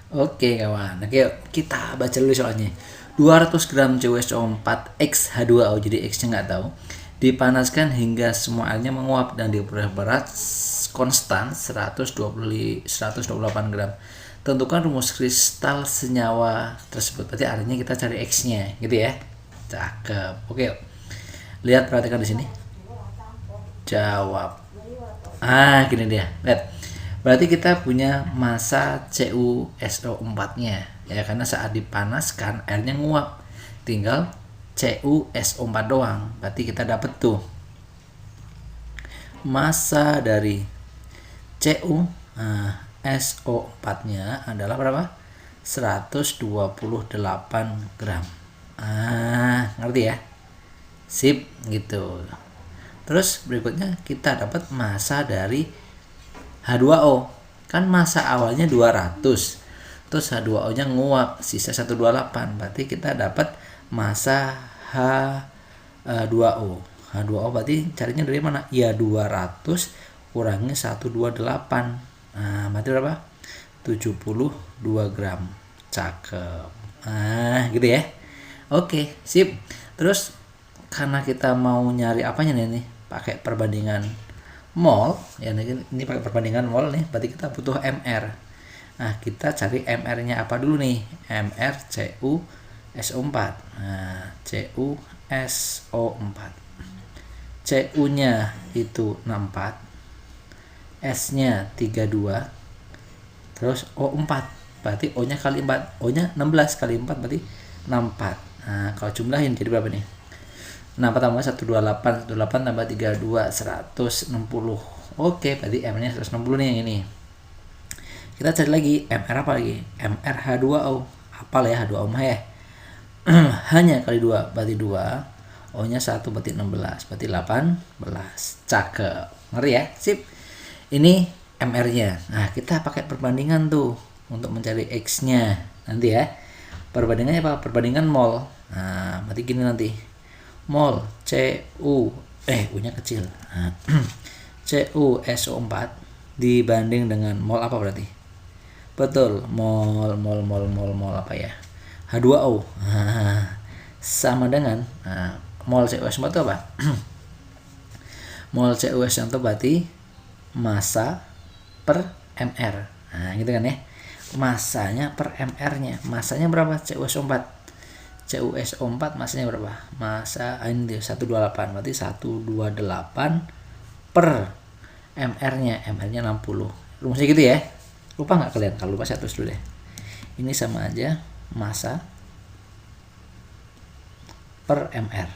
Oke kawan, oke kita baca dulu soalnya. 200 gram CuSO4 X H2O, jadi X nya nggak tahu, dipanaskan hingga semua airnya menguap dan diperoleh berat konstan 128 gram. Tentukan rumus kristal senyawa tersebut. Berarti artinya kita cari X nya gitu ya. Cakep. Oke, lihat, perhatikan di sini. Jawab. Gini dia. Lihat. Berarti kita punya massa CuSO4-nya ya, karena saat dipanaskan airnya nguap. Tinggal CuSO4 doang. Berarti kita dapat tuh massa dari CuSO4-nya adalah berapa? 128 gram. Ngerti ya? Sip gitu. Terus berikutnya kita dapat massa dari H2O. Kan massa awalnya 200. Terus H2O-nya nguap, sisa 128. Berarti kita dapat massa H2O. H2O berarti carinya dari mana? Ya 200 kurangi 128. Berarti berapa? 72 gram. Cakep. Gitu ya. Oke, sip. Terus karena kita mau nyari apanya nih? Pakai perbandingan mol ya, ini pakai perbandingan mol nih, berarti kita butuh MR. Nah, kita cari MR-nya apa dulu nih? MR CuSO4. Nah, CuSO4. Cu-nya itu 64, S-nya 32, terus O4. Berarti O-nya kali 4. O-nya 16 kali 4 berarti 64. Nah, kalau jumlahin jadi berapa nih? 64 tambah 128, 128 tambah 32, 160. Oke, berarti M-nya 160 nih yang ini. Kita cari lagi MR apa lagi? MR H2O. Apal ya H2O mah ya. Hanya kali 2 berarti 2. O-nya 1 berarti 16, berarti 18. Cakep. Ngerti ya? Sip. Ini MR-nya. Nah, kita pakai perbandingan tuh untuk mencari X-nya. Nanti ya. Perbandingannya apa? Perbandingan mol. Nah, berarti gini nanti. Mol U-nya kecil. Nah, CuSO4 dibanding dengan mol apa berarti? Betul, mol apa ya? H2O. Sama dengan mol CuSO4 itu apa? Mol CuSO4 itu berarti massa per mR. Nah, gitu kan ya. Massanya per mR-nya. Massanya berapa CuSO4? CuSO4 massanya berapa? Massa ini 128, berarti 128 per MR-nya. MR-nya 60. Rumusnya gitu ya. Lupa nggak kalian? Kalau lupa saya tulis dulu deh. Ini sama aja massa per MR.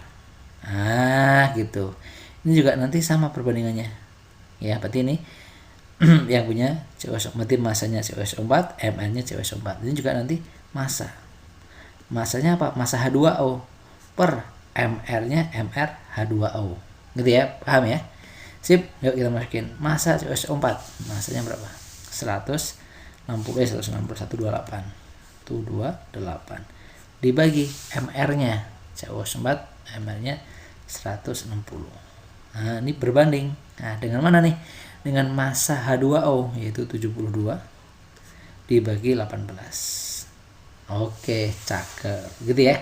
Gitu. Ini juga nanti sama perbandingannya. Ya, berarti ini yang punya CuSO4, berarti massanya CuSO4, MR-nya CuSO4. Ini juga nanti massa. Massanya apa? Massa H2O per MR-nya MR H2O. Gitu ya, paham ya? Sip, yuk kita masukin massa CuSO4. Massanya berapa? 160, 128. 128 dibagi MR-nya CuSO4, MR-nya 160. Nah, ini berbanding. Nah, dengan mana nih? Dengan massa H2O yaitu 72 dibagi 18. Oke, cakep. Gitu ya.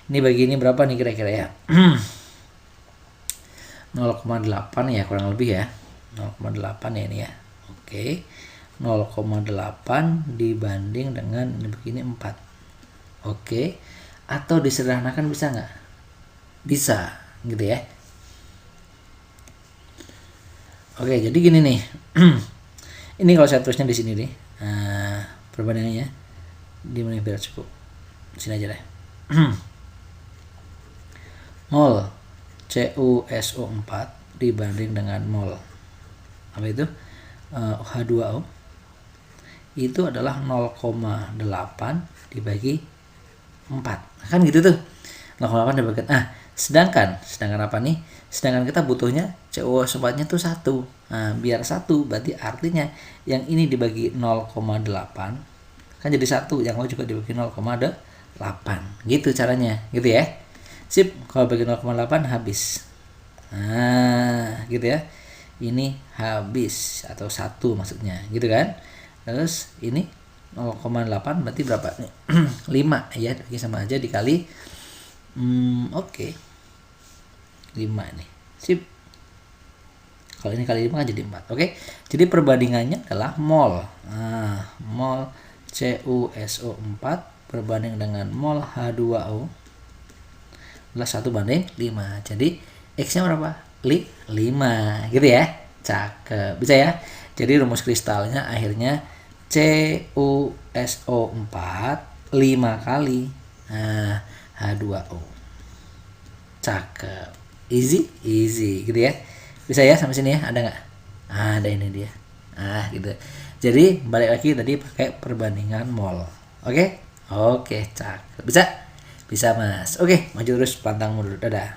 Ini bagi ini berapa nih kira-kira ya? 0,8 ya kurang lebih ya. 0,8 ya ini ya. Oke. 0,8 dibanding dengan ini begini 4. Oke. Atau disederhanakan bisa nggak? Bisa, gitu ya. Oke, jadi gini nih. Ini kalau saya tulisnya di sini nih. Perbandingannya di mana biar cukup. Sini aja deh. Mol CuSO4 dibanding dengan mol apa itu? H2O itu adalah 0,8 dibagi 4. Kan gitu tuh. 0,8 dibagi. Sedangkan apa nih? Sedangkan kita butuhnya CuSO4-nya tuh 1. Nah, biar 1 berarti artinya yang ini dibagi 0,8 kan jadi 1, yang lain juga dibagi 0,8. Gitu caranya, gitu ya. Sip, kalau bagi 0,8 habis. Nah, gitu ya. Ini habis atau 1 maksudnya, gitu kan? Terus ini 0,8 berarti berapa nih? 5 ya, oke, sama aja dikali oke. 5 nih. Sip. Kalau ini kali 5 kan jadi 4. Oke. Jadi perbandingannya adalah mol. Nah, mol CuSO4 berbanding dengan mol H2O adalah 1:5. Jadi X-nya berapa? 5 gitu ya. Cakep. Bisa ya? Jadi rumus kristalnya akhirnya CuSO4 5 kali H2O. Cakep. Easy gitu ya. Bisa ya sampai sini ya? Ada nggak? Ada, ini dia. Gitu. Jadi balik lagi tadi pakai perbandingan mol. Oke? Oke, cakep. Bisa? Bisa, Mas. Oke, maju terus, pantang mundur. Dadah.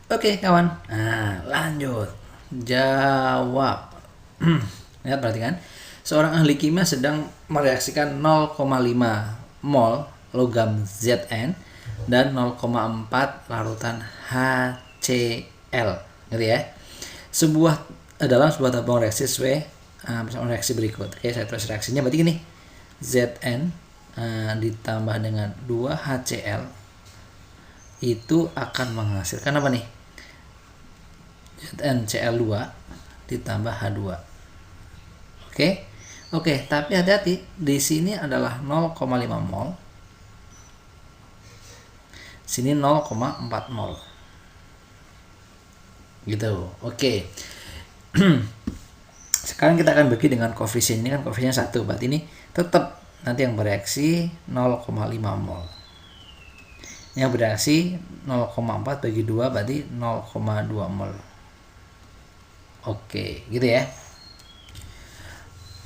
Oke, kawan. Lanjut. Jawab. Lihat, perhatikan. Seorang ahli kimia sedang mereaksikan 0,5 mol logam Zn dan 0,4 larutan HCl, gitu ya. Dalam sebuah tabung reaksi sesuai reaksi berikut. Oke, saya tulis reaksinya berarti gini. Zn ditambah dengan 2 HCl itu akan menghasilkan apa nih? ZnCl2 ditambah H2. Oke, tapi hati-hati, di sini adalah 0,5 mol. Sini 0,4 mol. Gitu. Oke. Sekarang kita akan bagi dengan koefisien. Ini kan koefisien 1, berarti ini tetap nanti yang bereaksi 0,5 mol. Yang bereaksi 0,4 bagi 2 berarti 0,2 mol. Oke, gitu ya.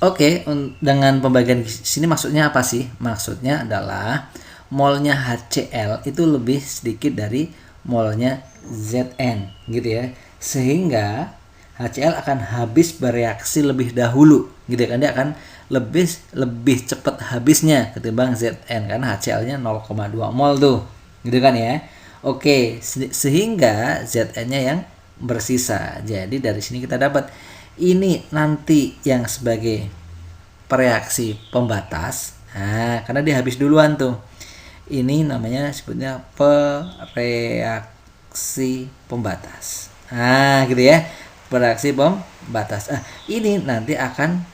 Oke, dengan pembagian sini maksudnya apa sih? Maksudnya adalah molnya HCl itu lebih sedikit dari molnya Zn, gitu ya. Sehingga HCl akan habis bereaksi lebih dahulu, gitu kan? Dia akan lebih cepat habisnya ketimbang Zn, karena HCl-nya 0,2 mol tuh, gitu kan ya. Oke, sehingga Zn-nya yang bersisa. Jadi dari sini kita dapat ini nanti yang sebagai pereaksi pembatas. Karena dia habis duluan tuh. Ini namanya sebutnya pereaksi pembatas. Gitu ya. Pereaksi pembatas. Ini nanti akan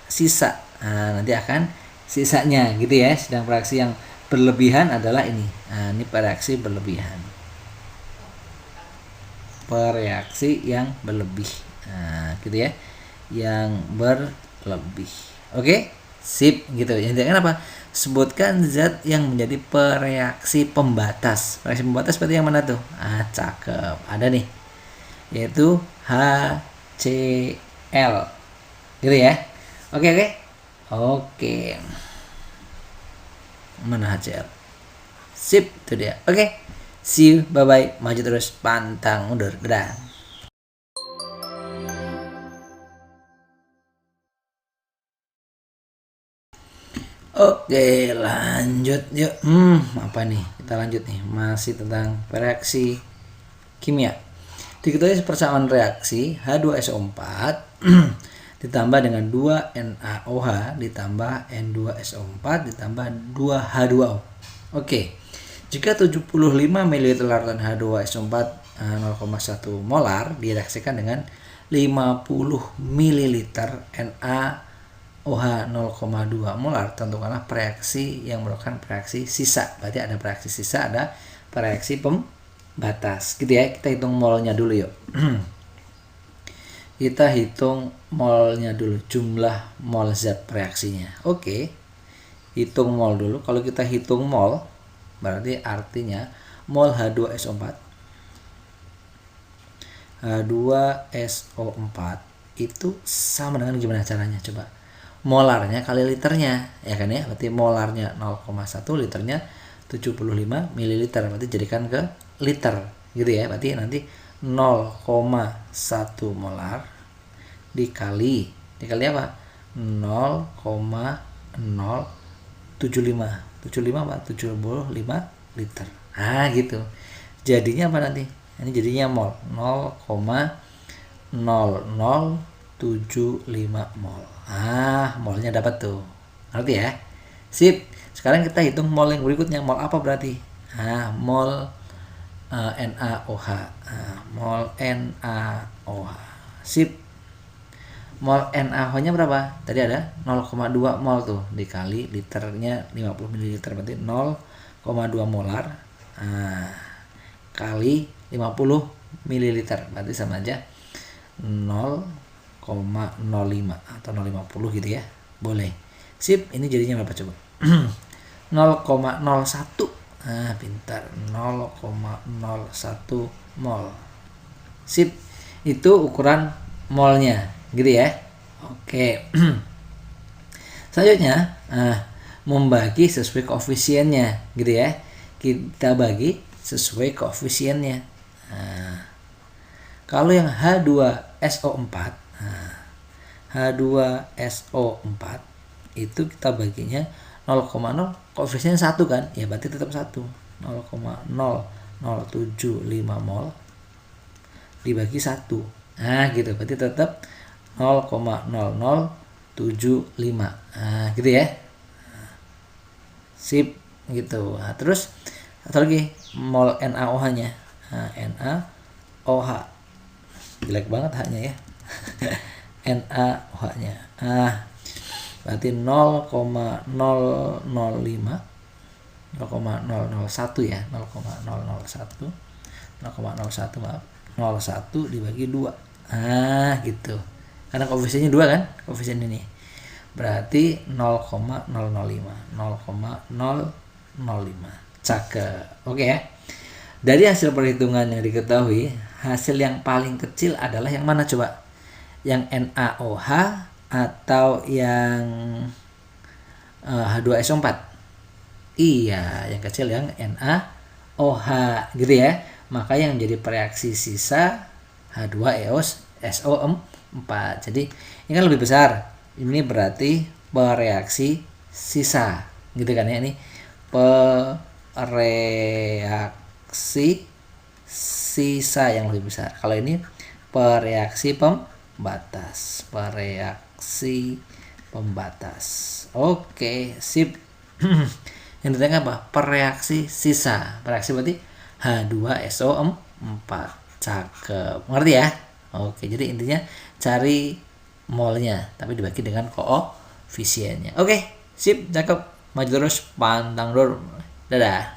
sisa. Nanti akan sisanya gitu ya. Sedang pereaksi yang berlebihan adalah ini. Ini pereaksi berlebihan. Pereaksi yang berlebih. Gitu ya, yang berlebih. Oke, sip gitu. Intinya apa? Sebutkan zat yang menjadi pereaksi pembatas. Pereaksi pembatas berarti yang mana tuh? Cakep. Ada nih, yaitu HCl. Gitu ya. Oke. Mana HCl? Sip, itu dia. Oke. See you, bye-bye. Maju terus, pantang mundur. Dadah. Oke, lanjut yuk. Apa nih? Kita lanjut nih. Masih tentang reaksi kimia. Diketahui persamaan reaksi H2SO4 ditambah dengan 2 NaOH ditambah N2SO4 ditambah 2 H2O. Oke. Jika 75 ml larutan H2SO4 0,1 molar direaksikan dengan 50 ml NaOH 0,2 molar, tentukanlah reaksi yang merupakan reaksi sisa. Berarti ada reaksi sisa, ada reaksi pembatas. Gitu ya. Kita hitung molnya dulu yuk. Kita hitung molnya dulu, jumlah mol zat reaksinya. Oke. Hitung mol dulu. Kalau kita hitung mol, berarti artinya mol H2SO4 itu sama dengan gimana caranya? Coba. Molarnya kali liternya, ya kan ya? Berarti molarnya 0,1, liternya 75 ml. Berarti jadikan ke liter, gitu ya. Berarti nanti 0,1 molar dikali apa? 0,075 apa? 75 liter. Gitu. Jadinya apa nanti? Ini jadinya mol 0,0075 mol. Molnya dapat tuh. Ngerti ya? Sip. Sekarang kita hitung mol yang berikutnya. Mol apa berarti? Mol NaOH. Mol NaOH. Sip. Mol NaOH-nya berapa? Tadi ada 0,2 mol tuh dikali liternya 50 ml berarti 0,2 molar. Kali 50 ml berarti sama aja 0,05 atau 0,50 gitu ya. Boleh. Sip, ini jadinya berapa coba? 0,01. Pintar. 0,01 mol. Sip. Itu ukuran molnya, gitu ya. Oke. Selanjutnya, membagi sesuai koefisiennya, gitu ya. Kita bagi sesuai koefisiennya. Kalau yang H2SO4, H2SO4 itu kita baginya 0,0, koefisiennya 1 kan? Ya berarti tetap 1. 0,0075 mol dibagi 1. Gitu. Berarti tetap 0,0075. Gitu ya. Sip, gitu. Terus satu lagi mol NaOH-nya. NaOH. Jelek banget H-nya ya. NaOH-nya. Berarti 0,005 0,001 ya. 0,001 maaf. 01 dibagi 2. Gitu. Karena koefisiennya 2 kan? Koefisien ini. Berarti 0,005. 0,005. Cakep. Oke ya. Dari hasil perhitungan yang diketahui, hasil yang paling kecil adalah yang mana coba? Yang NaOH atau yang H2SO4? Iya, yang kecil yang NaOH gitu ya. Maka yang jadi pereaksi sisa H2SO4. Jadi ini kan lebih besar. Ini berarti pereaksi sisa, gitu kan ya. Ini pereaksi sisa yang lebih besar. Kalau ini pereaksi pembatas. Pereaksi pembatas. Oke, sip. Yang ditanya apa? Pereaksi sisa. Pereaksi berarti H2SO4. Cakep. Ngerti ya? Oke, jadi intinya cari molnya tapi dibagi dengan koefisiennya. Oke, sip, cakep. Maju terus, pantang dulu. Dadah.